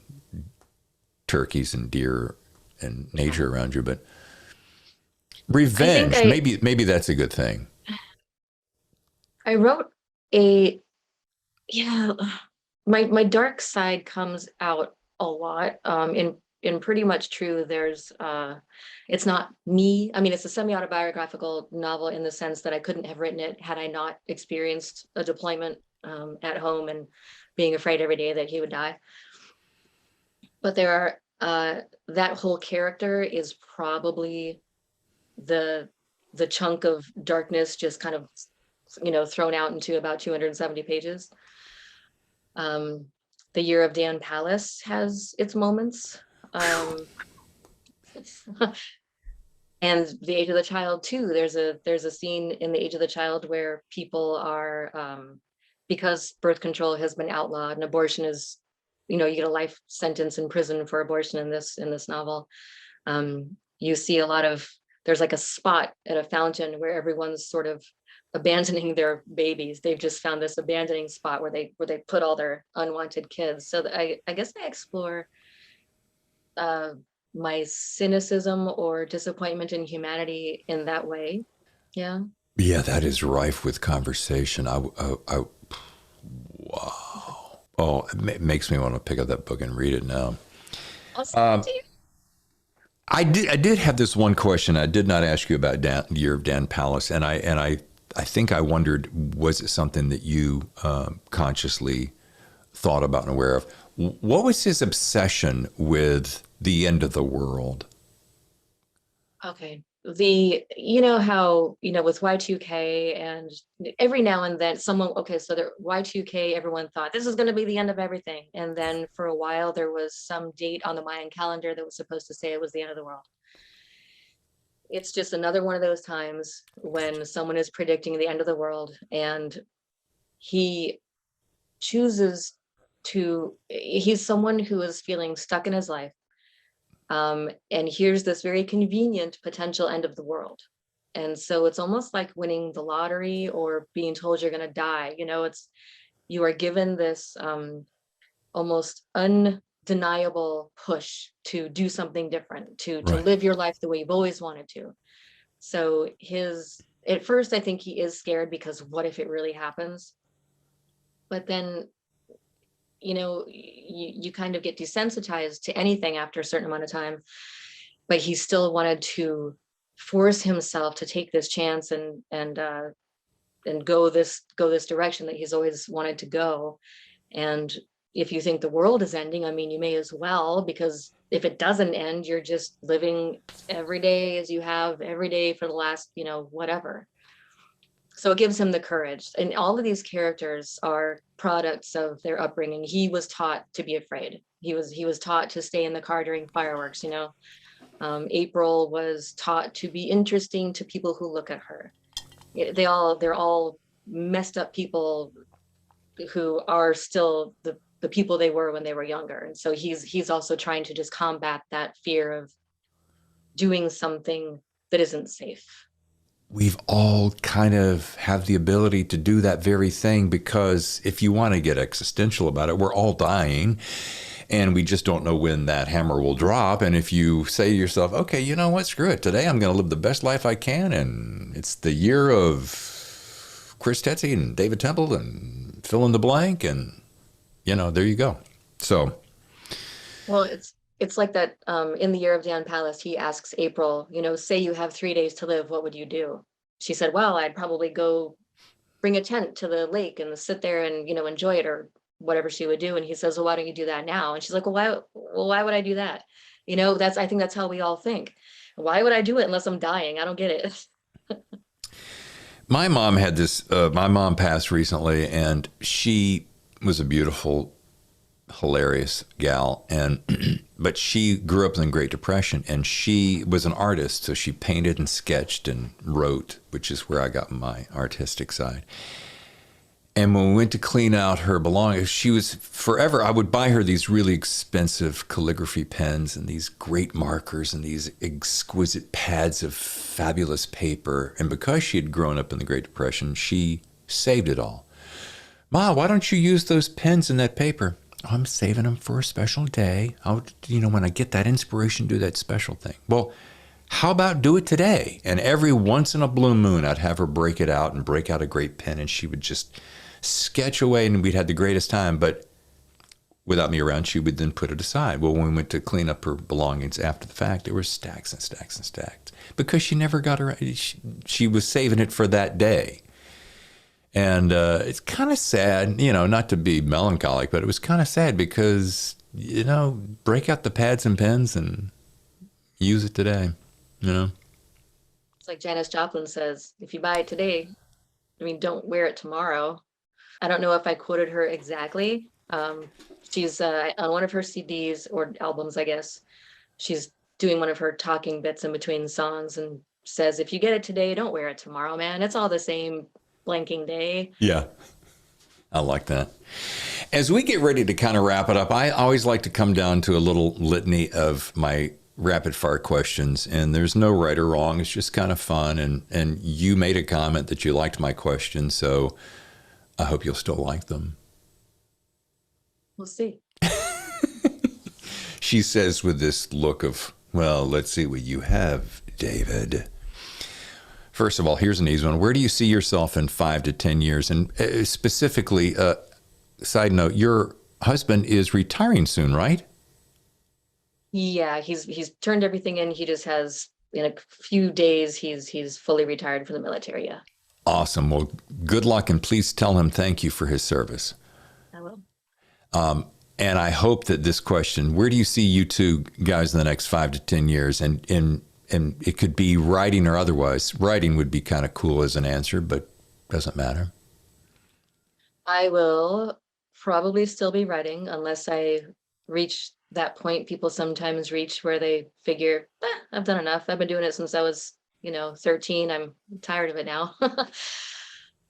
[SPEAKER 1] turkeys and deer and nature around you. But revenge, maybe that's a good thing.
[SPEAKER 2] I wrote my dark side comes out a lot. In Pretty Much True, there's it's not me. I mean, it's a semi-autobiographical novel in the sense that I couldn't have written it had I not experienced a deployment at home and being afraid every day that he would die. But there are that whole character is probably the chunk of darkness just kind of thrown out into about 270 pages. The Year of Dan Palace has its moments. And The Age of the Child too. There's a scene in The Age of the Child where people are because birth control has been outlawed and abortion is, you get a life sentence in prison for abortion in this novel. You see there's like a spot at a fountain where everyone's sort of abandoning their babies. They've just found this abandoning spot where they put all their unwanted kids. So I guess I explore my cynicism or disappointment in humanity in that way. Yeah.
[SPEAKER 1] Yeah, that is rife with conversation. Wow. Oh, it makes me want to pick up that book and read it now.
[SPEAKER 2] Awesome.
[SPEAKER 1] I did have this one question. I did not ask you about Year of Dan Palace, and I think I wondered, was it something that you consciously thought about and aware of? What was his obsession with the end of the world?
[SPEAKER 2] Okay. How, with Y2K and every now and then so the Y2K, everyone thought this is going to be the end of everything. And then for a while, there was some date on the Mayan calendar that was supposed to say it was the end of the world. It's just another one of those times when someone is predicting the end of the world and he's someone who is feeling stuck in his life. And here's this very convenient potential end of the world. And so it's almost like winning the lottery or being told you're going to die. You are given this almost undeniable push to do something different, to
[SPEAKER 1] Right.
[SPEAKER 2] live your life the way you've always wanted to. So at first, I think he is scared because what if it really happens? But then, you kind of get desensitized to anything after a certain amount of time. But he still wanted to force himself to take this chance and go this direction that he's always wanted to go. And if you think the world is ending, I mean, you may as well, because if it doesn't end, you're just living every day as you have every day for the last, whatever. So it gives him the courage. And all of these characters are products of their upbringing. He was taught to be afraid. He was taught to stay in the car during fireworks. April was taught to be interesting to people who look at her. They're all messed up people who are still the people they were when they were younger. And so he's also trying to just combat that fear of doing something that isn't safe.
[SPEAKER 1] We've all kind of have the ability to do that very thing, because if you want to get existential about it, we're all dying and we just don't know when that hammer will drop. And if you say to yourself, okay, you know what, screw it. Today I'm going to live the best life I can. And it's the year of Kris Tsetsi and David Temple and fill in the blank. And, there you go. So.
[SPEAKER 2] Well, it's like that in the Year of Dan Palace, he asks April, say you have 3 days to live, what would you do? She said, well, I'd probably go bring a tent to the lake and sit there and, enjoy it, or whatever she would do. And he says, well, why don't you do that now? And she's like, why would I do that? I think that's how we all think. Why would I do it unless I'm dying? I don't get it.
[SPEAKER 1] My mom had this, my mom passed recently, and she was a beautiful, hilarious gal. But she grew up in the Great Depression, and she was an artist. So she painted and sketched and wrote, which is where I got my artistic side. And when we went to clean out her belongings, she was forever, I would buy her these really expensive calligraphy pens and these great markers and these exquisite pads of fabulous paper. And because she had grown up in the Great Depression, she saved it all. Ma, why don't you use those pens and that paper? Oh, I'm saving them for a special day. When I get that inspiration, do that special thing. Well, how about do it today? And every once in a blue moon, I'd have her break it out and break out a great pen, and she would just sketch away, and we'd had the greatest time. But without me around, she would then put it aside. Well, when we went to clean up her belongings after the fact, there were stacks and stacks and stacks, because she never got around. She was saving it for that day. And it's kind of sad, not to be melancholic, but it was kind of sad because, break out the pads and pens and use it today,
[SPEAKER 2] It's like Janis Joplin says, if you buy it today, don't wear it tomorrow. I don't know if I quoted her exactly. She's on one of her CDs or albums, I guess. She's doing one of her talking bits in between songs and says, if you get it today, don't wear it tomorrow, man. It's all the same blanking day.
[SPEAKER 1] Yeah, I like that. As we get ready to kind of wrap it up, I always like to come down to a little litany of my rapid fire questions, and there's no right or wrong. It's just kind of fun. And you made a comment that you liked my questions, so I hope you'll still like them.
[SPEAKER 2] We'll see.
[SPEAKER 1] She says with this look of, well, let's see what you have, David. First of all, here's an easy one. Where do you see yourself in 5 to 10 years? And specifically, side note, your husband is retiring soon, right?
[SPEAKER 2] Yeah, he's turned everything in. He just has, in a few days, he's fully retired from the military. Yeah.
[SPEAKER 1] Awesome. Well, good luck, and please tell him thank you for his service.
[SPEAKER 2] I will.
[SPEAKER 1] And I hope that this question, where do you see you two guys in the next 5 to 10 years? And it could be writing or otherwise. Writing would be kind of cool as an answer, but doesn't matter.
[SPEAKER 2] I will probably still be writing unless I reach that point people sometimes reach where they figure, I've done enough. I've been doing it since I was, 13. I'm tired of it now.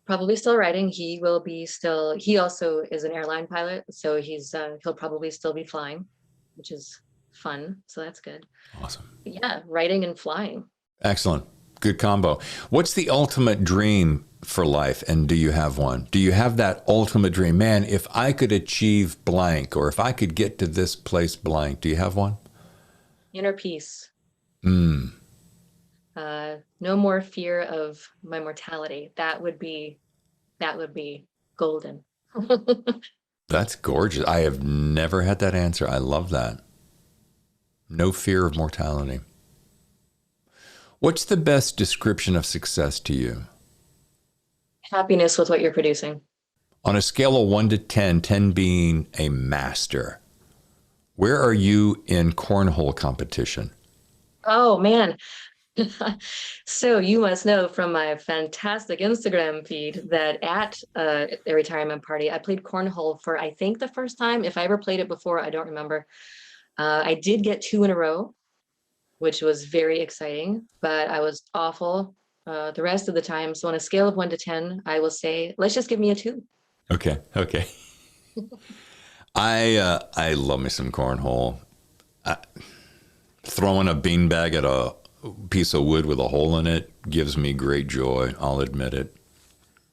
[SPEAKER 2] Probably still writing. He also is an airline pilot. So he'll probably still be flying, which is fun. So that's good.
[SPEAKER 1] Awesome.
[SPEAKER 2] But yeah, writing and flying.
[SPEAKER 1] Excellent. Good combo. What's the ultimate dream for life, and do you have one? Do you have that ultimate dream? Man, if I could achieve blank, or if I could get to this place blank, do you have one?
[SPEAKER 2] Inner peace.
[SPEAKER 1] Mm.
[SPEAKER 2] No more fear of my mortality. That would be golden.
[SPEAKER 1] That's gorgeous. I have never had that answer. I love that. No fear of mortality. What's the best description of success to you?
[SPEAKER 2] Happiness with what you're producing.
[SPEAKER 1] On a scale of 1 to 10, 10 being a master, where are you in cornhole competition?
[SPEAKER 2] Oh man. So you must know from my fantastic Instagram feed that at a retirement party, I played cornhole for, I think, the first time. If I ever played it before, I don't remember. I did get 2 in a row, which was very exciting, but I was awful the rest of the time. So on a scale of 1 to 10, I will say, let's just give me a 2.
[SPEAKER 1] Okay. I love me some cornhole. Throwing a beanbag at a piece of wood with a hole in it gives me great joy. I'll admit it.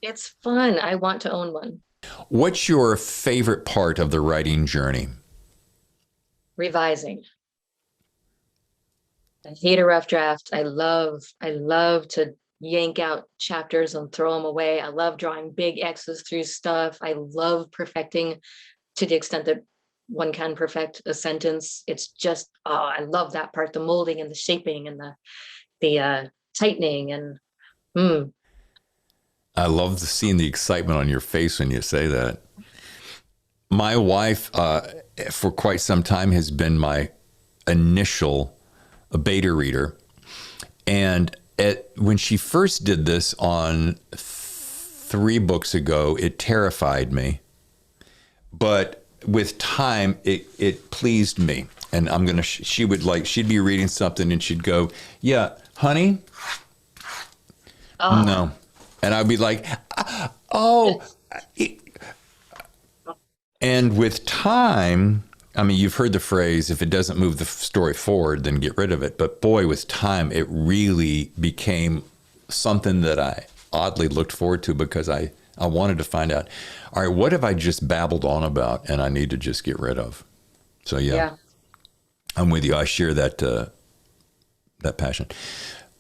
[SPEAKER 2] It's fun. I want to own one.
[SPEAKER 1] What's your favorite part of the writing journey?
[SPEAKER 2] Revising. I hate a rough draft. I love to yank out chapters and throw them away. I love drawing big X's through stuff. I love perfecting to the extent that one can perfect a sentence. It's just, I love that part, the molding and the shaping and the tightening and
[SPEAKER 1] I love seeing the excitement on your face when you say that. My wife, for quite some time, has been my initial beta reader. And when she first did this on 3 books ago, it terrified me. But with time, it pleased me. And she'd be reading something and she'd go, yeah, honey, no. And I'd be like, oh. And with time, I mean, you've heard the phrase, if it doesn't move the story forward, then get rid of it. But boy, with time, it really became something that I oddly looked forward to because I wanted to find out, all right, what have I just babbled on about and I need to just get rid of? So yeah. I'm with you. I share that passion.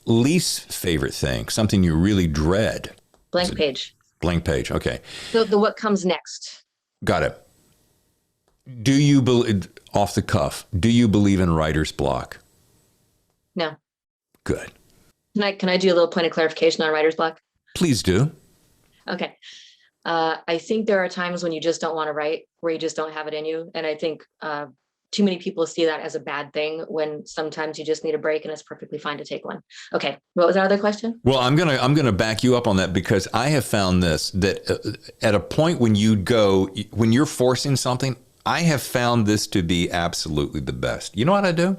[SPEAKER 1] Least favorite thing, something you really dread.
[SPEAKER 2] blank page.
[SPEAKER 1] Blank page. Okay.
[SPEAKER 2] So the what comes next.
[SPEAKER 1] Got it. Do you believe, off the cuff, do you believe in writer's block?
[SPEAKER 2] No.
[SPEAKER 1] Good.
[SPEAKER 2] Can I do a little point of clarification on writer's block?
[SPEAKER 1] Please do.
[SPEAKER 2] Okay. I think there are times when you just don't want to write, where you just don't have it in you. And I think too many people see that as a bad thing when sometimes you just need a break and it's perfectly fine to take one. Okay. What was our other question?
[SPEAKER 1] Well, I'm gonna back you up on that because I have found this, that at a point when you're forcing something, I have found this to be absolutely the best. You know what I do?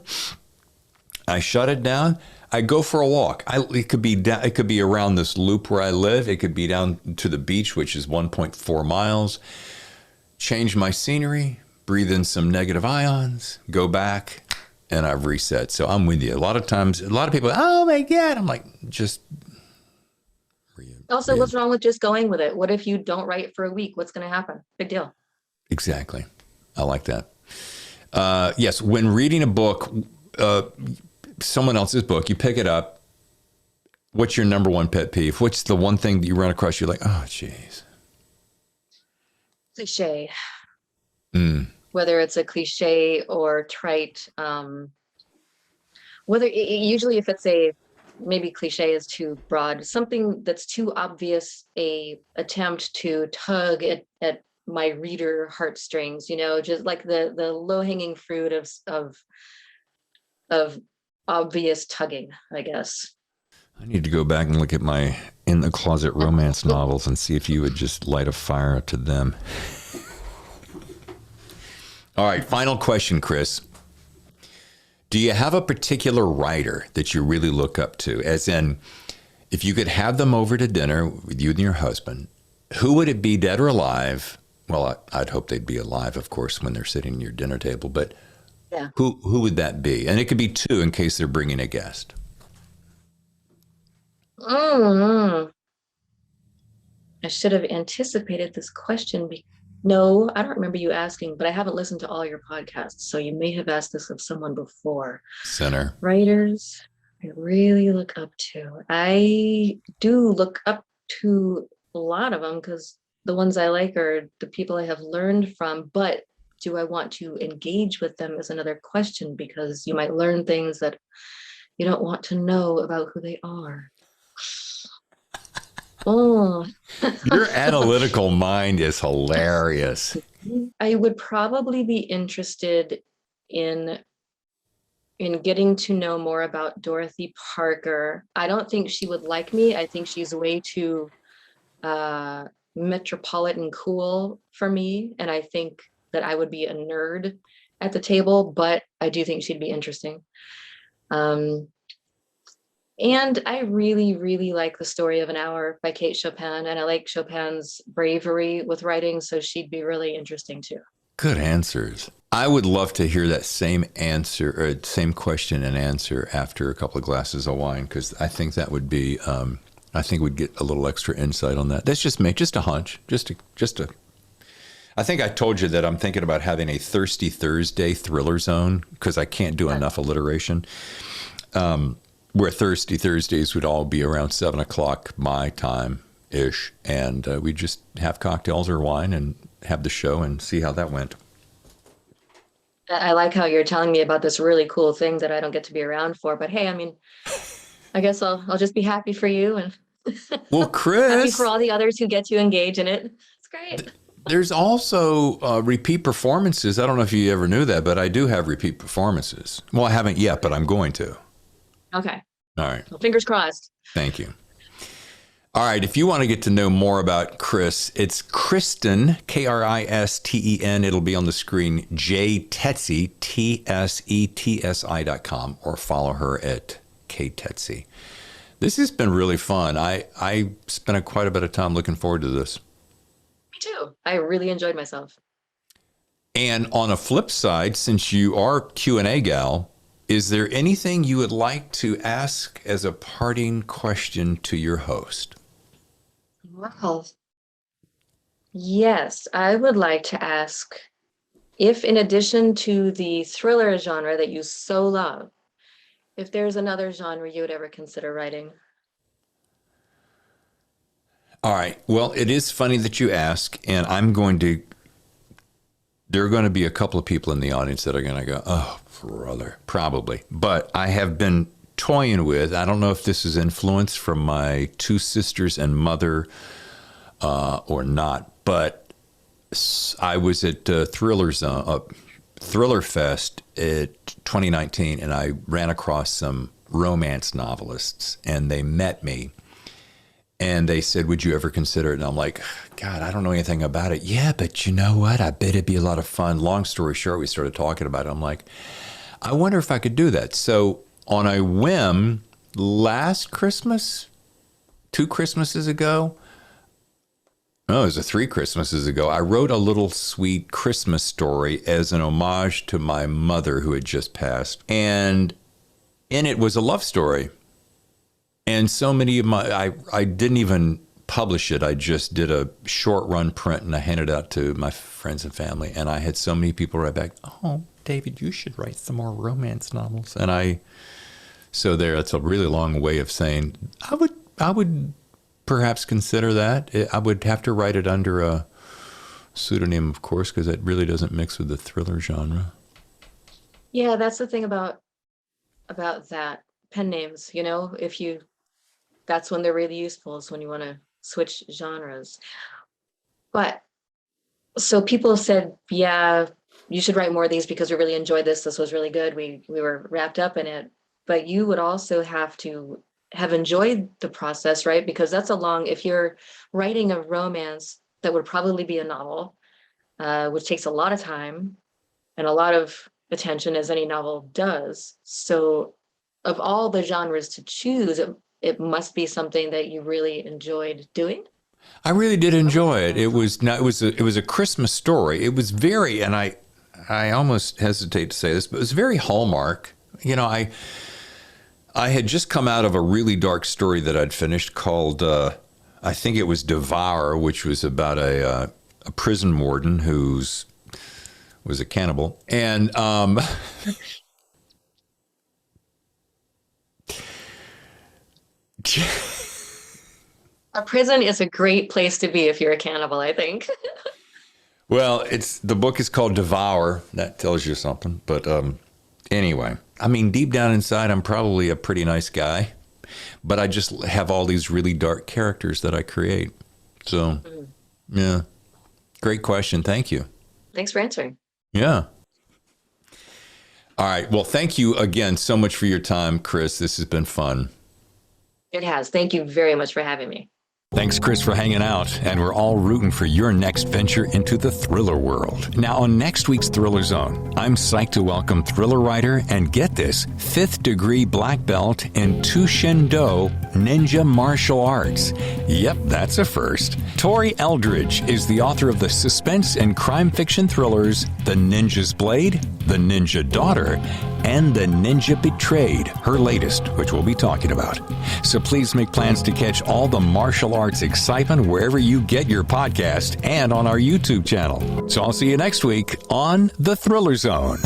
[SPEAKER 1] I shut it down. I go for a walk. It could be around this loop where I live. It could be down to the beach, which is 1.4 miles. Change my scenery, breathe in some negative ions, go back, and I've reset. So I'm with you. A lot of times, a lot of people, oh my God. I'm like, just.
[SPEAKER 2] Also, what's wrong with just going with it? What if you don't write for a week? What's going to happen? Big deal.
[SPEAKER 1] Exactly. I like that. Yes, when reading a book, someone else's book, you pick it up. What's your number one pet peeve? What's the one thing that you run across? You're like, oh, geez.
[SPEAKER 2] Cliche. Whether it's a cliche or trite, usually if it's maybe cliche is too broad, something that's too obvious, a attempt to tug at my reader heartstrings, just like the low-hanging fruit of obvious tugging, I guess.
[SPEAKER 1] I need to go back and look at my in the closet romance novels and see if you would just light a fire to them. All right, final question, Kris. Do you have a particular writer that you really look up to? As in, if you could have them over to dinner with you and your husband, who would it be, dead or alive? Well, I'd hope they'd be alive, of course, when they're sitting at your dinner table. But
[SPEAKER 2] yeah,
[SPEAKER 1] who would that be? And it could be 2 in case they're bringing a guest.
[SPEAKER 2] Mm, I should have anticipated this question. No, I don't remember you asking, but I haven't listened to all your podcasts, so you may have asked this of someone before.
[SPEAKER 1] Sinner.
[SPEAKER 2] Writers I really look up to. I do look up to a lot of them because the ones I like are the people I have learned from, but do I want to engage with them is another question because you might learn things that you don't want to know about who they are. Oh,
[SPEAKER 1] Your analytical mind is hilarious.
[SPEAKER 2] I would probably be interested in getting to know more about Dorothy Parker. I don't think she would like me. I think she's way too uh, metropolitan cool for me. And I think that I would be a nerd at the table, but I do think she'd be interesting. Um, and I really, really like The Story of an Hour by Kate Chopin. And I like Chopin's bravery with writing. So she'd be really interesting too.
[SPEAKER 1] Good answers. I would love to hear that same answer or same question and answer after a couple of glasses of wine, because I think that would be, I think we'd get a little extra insight on that. That's just me, just a hunch, just a. I think I told you that I'm thinking about having a Thirsty Thursday thriller zone because I can't do enough alliteration. Where Thirsty Thursdays would all be around 7:00 my time ish, and we just have cocktails or wine and have the show and see how that went.
[SPEAKER 2] I like how you're telling me about this really cool thing that I don't get to be around for. But hey, I mean, I guess I'll just be happy for you and
[SPEAKER 1] Well, Kris,
[SPEAKER 2] happy for all the others who get to engage in it. It's great.
[SPEAKER 1] There's also repeat performances. I don't know if you ever knew that, but I do have repeat performances. Well, I haven't yet, but I'm going to.
[SPEAKER 2] Okay.
[SPEAKER 1] All right.
[SPEAKER 2] Well, fingers crossed.
[SPEAKER 1] Thank you. All right. If you want to get to know more about Kris, it's Kristen, Kristen. It'll be on the screen, Tsetsi, TSETSI.com, or follow her at Tsetsi. This has been really fun. I spent quite a bit of time looking forward to this.
[SPEAKER 2] Me too. I really enjoyed myself.
[SPEAKER 1] And on a flip side, since you are Q&A gal, is there anything you would like to ask as a parting question to your host?
[SPEAKER 2] Well, yes, I would like to ask if, in addition to the thriller genre that you so love, if there's another genre you would ever consider writing.
[SPEAKER 1] All right. Well, it is funny that you ask, and there are going to be a couple of people in the audience that are going to go, oh, brother, probably. But I have been toying with, I don't know if this is influence from my two sisters and mother or not, but I was at Thriller Fest at 2019, and I ran across some romance novelists, and they met me. And they said, would you ever consider it? And I'm like, God, I don't know anything about it. Yeah, but you know what? I bet it'd be a lot of fun. Long story short, we started talking about it. I'm like, I wonder if I could do that. So on a whim, last Christmas, 2 Christmases ago, no, it was 3 Christmases ago, I wrote a little sweet Christmas story as an homage to my mother who had just passed. And in it was a love story. And so many of I didn't even publish it. I just did a short run print and I handed it out to my friends and family. And I had so many people write back, oh, David, you should write some more romance novels. And so that's a really long way of saying I would perhaps consider that. I would have to write it under a pseudonym, of course, because it really doesn't mix with the thriller genre.
[SPEAKER 2] Yeah, that's the thing about that. Pen names, that's when they're really useful, is when you want to switch genres. But so people have said, yeah, you should write more of these because we really enjoyed this. This was really good. We were wrapped up in it. But you would also have to have enjoyed the process, right? Because that's if you're writing a romance that would probably be a novel, which takes a lot of time and a lot of attention, as any novel does. So of all the genres to choose, it must be something that you really enjoyed doing.
[SPEAKER 1] I really did enjoy it. It was a Christmas story. It was very, and I almost hesitate to say this, but it was very Hallmark. I had just come out of a really dark story that I'd finished called, I think it was Devour, which was about a prison warden was a cannibal. And
[SPEAKER 2] a prison is a great place to be if you're a cannibal, I think.
[SPEAKER 1] well, the book is called Devour. That tells you something. But anyway, I mean, deep down inside, I'm probably a pretty nice guy. But I just have all these really dark characters that I create. So, yeah. Great question. Thank you.
[SPEAKER 2] Thanks for answering.
[SPEAKER 1] Yeah. All right. Well, thank you again so much for your time, Kris. This has been fun.
[SPEAKER 2] It has. Thank you very much for having me.
[SPEAKER 1] Thanks, Kris, for hanging out, and we're all rooting for your next venture into the thriller world. Now, on next week's Thriller Zone, I'm psyched to welcome thriller writer and, get this, 5th degree black belt in Tushindo ninja martial arts. Yep, that's a first. Tori Eldridge is the author of the suspense and crime fiction thrillers The Ninja's Blade, The Ninja Daughter, and The Ninja Betrayed, her latest, which we'll be talking about. So please make plans to catch all the martial arts excitement wherever you get your podcast and on our YouTube channel. So I'll see you next week on The Thriller Zone.